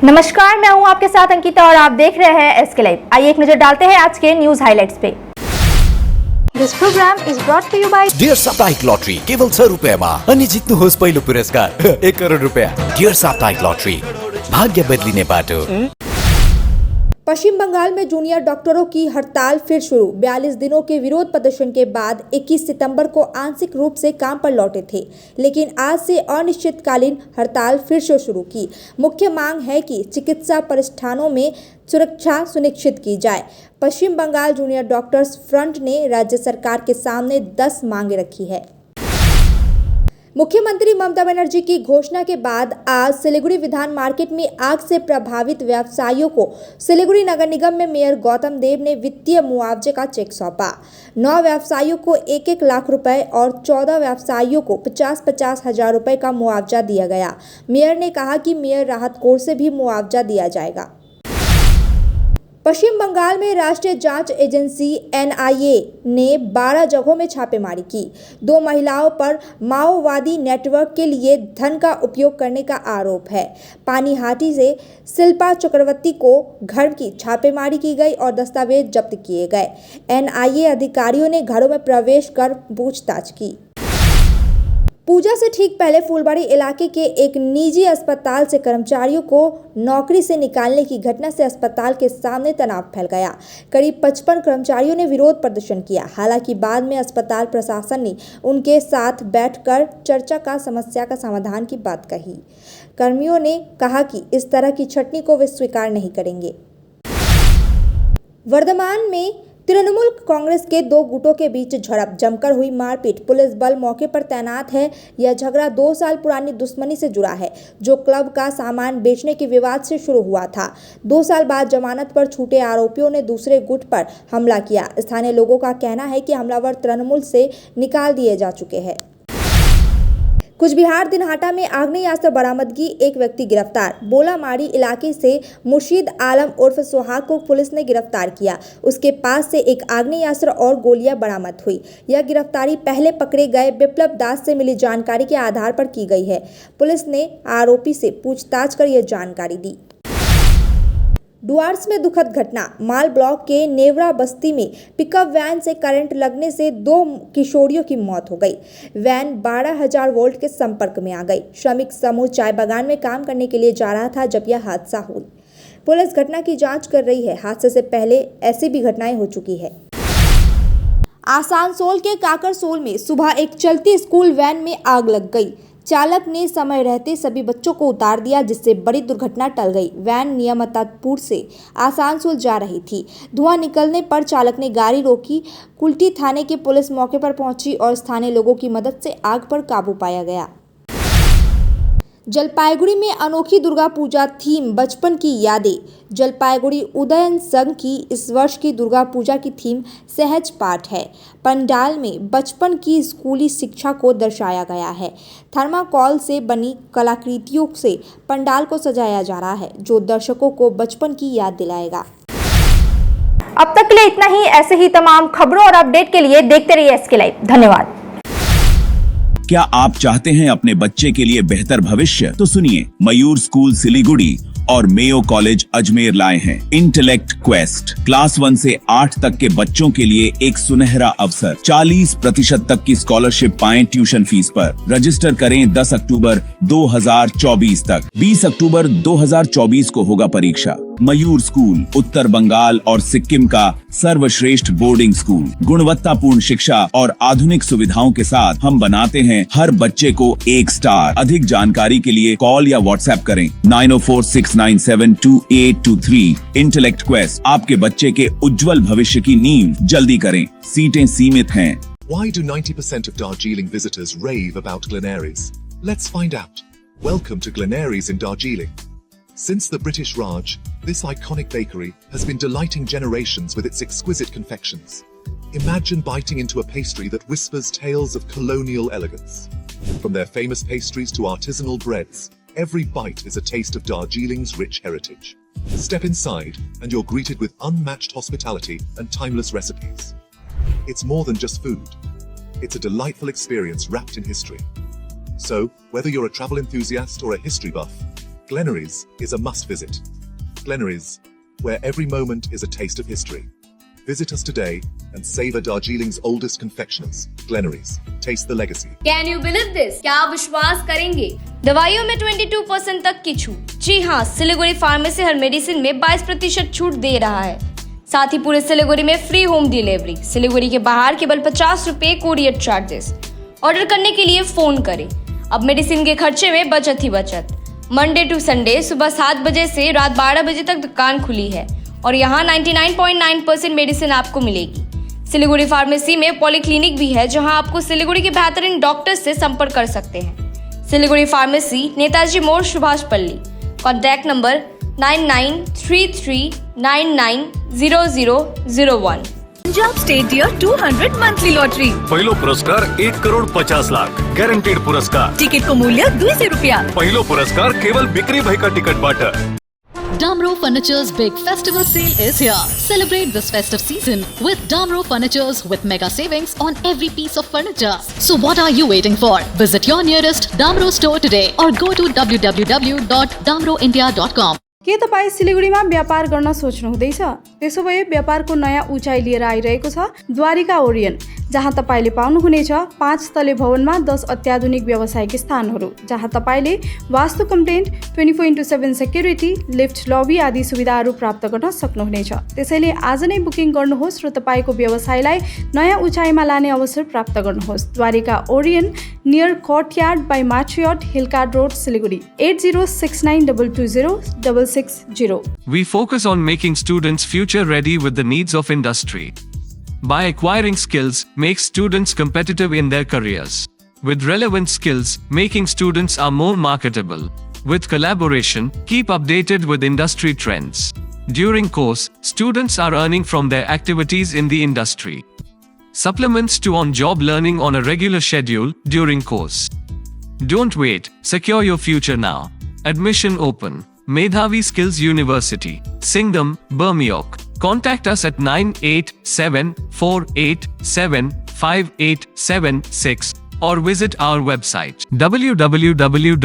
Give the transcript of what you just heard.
नमस्कार, मैं हूं आपके साथ अंकिता और आप देख रहे हैं एसके लाइव। आइए एक नजर डालते हैं आज के न्यूज हाइलाइट्स पे। This program is brought to you by dear साप्ताहिक लॉटरी केवल 6 रुपयामा अनि जित्नुहोस् पहिलो पुरस्कार 1 करोड रुपया। डियर साप्ताहिक लॉटरी, भाग्य बदलिने बाटो। पश्चिम बंगाल में जूनियर डॉक्टरों की हड़ताल फिर शुरू। 42 दिनों के विरोध प्रदर्शन के बाद 21 सितंबर को आंशिक रूप से काम पर लौटे थे, लेकिन आज से अनिश्चितकालीन हड़ताल फिर से शुरू की। मुख्य मांग है कि चिकित्सा प्रतिष्ठानों में सुरक्षा सुनिश्चित की जाए। पश्चिम बंगाल जूनियर डॉक्टर्स फ्रंट ने राज्य सरकार के सामने 10 मांगे रखी है। मुख्यमंत्री ममता बनर्जी की घोषणा के बाद आज सिलीगुड़ी विधान मार्केट में आग से प्रभावित व्यवसायियों को सिलीगुड़ी नगर निगम में मेयर गौतम देव ने वित्तीय मुआवजे का चेक सौंपा। 9 व्यवसायियों को 1-1 लाख रुपए और 14 व्यवसायियों को 50-50 हजार रुपए का मुआवजा दिया गया। मेयर ने कहा कि मेयर राहत कोष से भी मुआवजा दिया जाएगा। पश्चिम बंगाल में राष्ट्रीय जांच एजेंसी NIA ने 12 जगहों में छापेमारी की। 2 महिलाओं पर माओवादी नेटवर्क के लिए धन का उपयोग करने का आरोप है। पानीहाटी से शिल्पा चक्रवर्ती को घर की छापेमारी की गई और दस्तावेज जब्त किए गए। NIA अधिकारियों ने घरों में प्रवेश कर पूछताछ की। पूजा से ठीक पहले फूलबाड़ी इलाके के एक निजी अस्पताल से कर्मचारियों को नौकरी से निकालने की घटना से अस्पताल के सामने तनाव फैल गया। करीब 55 कर्मचारियों ने विरोध प्रदर्शन किया। हालांकि बाद में अस्पताल प्रशासन ने उनके साथ बैठकर चर्चा का समस्या का समाधान की बात कही। कर्मियों ने कहा कि इस तरह की छटनी को वे स्वीकार नहीं करेंगे। वर्धमान में तृणमूल कांग्रेस के 2 गुटों के बीच झड़प, जमकर हुई मारपीट। पुलिस बल मौके पर तैनात है। यह झगड़ा 2 साल पुरानी दुश्मनी से जुड़ा है, जो क्लब का सामान बेचने के विवाद से शुरू हुआ था। 2 साल बाद जमानत पर छूटे आरोपियों ने दूसरे गुट पर हमला किया। स्थानीय लोगों का कहना है कि हमलावर तृणमूल से निकाल दिए जा चुके हैं। कुछ बिहार दिनहाटा में आग्नेयास्त्र बरामदगी, एक व्यक्ति गिरफ्तार। बोलामारी इलाके से मुर्शीद आलम उर्फ सुहाग को पुलिस ने गिरफ्तार किया। उसके पास से एक आग्नेयास्त्र और गोलियां बरामद हुई। यह गिरफ्तारी पहले पकड़े गए बिप्लब दास से मिली जानकारी के आधार पर की गई है। पुलिस ने आरोपी से पूछताछ कर यह जानकारी दी। डुआर्स में दुखद घटना। माल ब्लॉक के नेवरा बस्ती में पिकअप वैन से करंट लगने से 2 किशोरियों की मौत हो गई। वैन 12,000 वोल्ट के संपर्क में आ गई। श्रमिक समूह चाय बागान में काम करने के लिए जा रहा था जब यह हादसा हुई। पुलिस घटना की जांच कर रही है। हादसे से पहले ऐसी भी घटनाएं हो चुकी है। आसनसोल के काकरसोल में सुबह एक चलती स्कूल वैन में आग लग गई। चालक ने समय रहते सभी बच्चों को उतार दिया, जिससे बड़ी दुर्घटना टल गई। वैन नियमतापुर से आसनसोल जा रही थी। धुआं निकलने पर चालक ने गाड़ी रोकी। कुल्टी थाने की पुलिस मौके पर पहुंची और स्थानीय लोगों की मदद से आग पर काबू पाया गया। जलपाईगुड़ी में अनोखी दुर्गा पूजा थीम, बचपन की यादें। जलपाईगुड़ी उदयन संघ की इस वर्ष की दुर्गा पूजा की थीम सहज पाठ है। पंडाल में बचपन की स्कूली शिक्षा को दर्शाया गया है। थर्माकोल से बनी कलाकृतियों से पंडाल को सजाया जा रहा है, जो दर्शकों को बचपन की याद दिलाएगा। अब तक के लिए इतना ही। ऐसे ही तमाम खबरों और अपडेट के लिए देखते रहिए एसके लाइव। धन्यवाद। क्या आप चाहते हैं अपने बच्चे के लिए बेहतर भविष्य? तो सुनिए, मयूर स्कूल सिलीगुड़ी और मेयो कॉलेज अजमेर लाए हैं इंटेलेक्ट क्वेस्ट। क्लास 1 से 8 तक के बच्चों के लिए एक सुनहरा अवसर। 40% तक की स्कॉलरशिप पाएं ट्यूशन फीस पर। रजिस्टर करें 10 अक्टूबर 2024 तक। 20 अक्टूबर 2024 को होगा परीक्षा। मयूर स्कूल उत्तर बंगाल और सिक्किम का सर्वश्रेष्ठ बोर्डिंग स्कूल। गुणवत्तापूर्ण शिक्षा और आधुनिक सुविधाओं के साथ हम बनाते हैं हर बच्चे को 1 स्टार। अधिक जानकारी के लिए कॉल या व्हाट्सएप करें 9046972823। इंटेलेक्ट क्वेस्ट आपके बच्चे के उज्जवल भविष्य की नींव जल्दी करें, सीटें सीमित हैं। Why do 90% of Darjeeling visitors rave about Glenaries? Let's find out. Welcome to Glenaries in Darjeeling. Since the British Raj, this iconic bakery has been delighting generations with its exquisite confections. Imagine biting into a pastry that whispers tales of colonial elegance. From their famous pastries to artisanal breads, every bite is a taste of Darjeeling's rich heritage. Step inside and you're greeted with unmatched hospitality and timeless recipes. It's more than just food. It's a delightful experience wrapped in history. So, whether you're a travel enthusiast or a history buff, Glenaries is a must visit. Glenaries, where every moment is a taste of history. Visit us today and savor Darjeeling's oldest confectioners. Glenaries, taste the legacy. Can you believe this? क्या आप विश्वास करेंगे? दवाइयों में 22% तक की छूट। जी हाँ, सिलीगुड़ी फार्मेसी हर मेडिसिन में 22% छूट दे रहा है। साथ ही पूरे सिलीगुड़ी में फ्री होम डिलीवरी। सिलीगुड़ी के बाहर केवल 50 रुपए कोरियर चार्जेस। ऑर्डर करने के लिए फोन करें। अब मेडिसिन के खर्चे में बचत ही बचत। मंडे टू संडे सुबह 7 बजे से रात 12 बजे तक दुकान खुली है और यहाँ 99.9% मेडिसिन आपको मिलेगी। सिलीगुड़ी फार्मेसी में पॉलीक्लिनिक भी है जहां आपको सिलीगुड़ी के बेहतरीन डॉक्टर से संपर्क कर सकते हैं। Siliguri pharmacy, Netaji Mor, Subhash Palli. Contact number 9933990001। Punjab state dear 200 monthly lottery. पहिलो पुरस्कार 1,50,00,000 गॅरंटीड पुरस्कार। टिकट को मूल्य 200 रुपया। पहिलो पुरस्कार केवल बिक्री भयका टिकट बाट। Damro Furniture's big festival sale is here. Celebrate this festive season with Damro Furnitures with mega savings on every piece of furniture. So what are you waiting for? Visit your nearest Damro store today or go to www.damroindia.com. के तपाईँ सिलीगुडीमा व्यापार गर्न सोच्नु हुँदैछ? त्यसो भए व्यापारको नयाँ उचाइ लिएर आइरहेको छ द्वारिका ओरियन, जहाँ तपाईले पाउनुहुनेछ 5 तले भवनमा 10 अत्याधुनिक व्यावसायिक स्थानहरू, जहाँ तपाईले वास्तु कम्प्लेन्ट, 24/7 सेक्युरिटी, लिफ्ट, लबी आदि सुविधाहरू प्राप्त गर्न सक्नुहुनेछ। त्यसैले आज नै बुकिङ गर्नुहोस् र तपाईको व्यवसायलाई नयाँ उचाइमा लाने अवसर प्राप्त गर्नुहोस्। Dwarika Orion, near Courtyard by Marriott, Hill Cart Road, Siliguri. 8069220660। We focus on making students future ready with the needs of industry. By acquiring skills, make students competitive in their careers. With relevant skills, making students are more marketable. With collaboration, keep updated with industry trends. During course, students are earning from their activities in the industry. Supplements to on-job learning on a regular schedule during course. Don't wait, secure your future now. Admission open. Medhavi Skills University, Singham, Bermioc. Contact us at 9874875876 or visit our website www.msu.edu.in.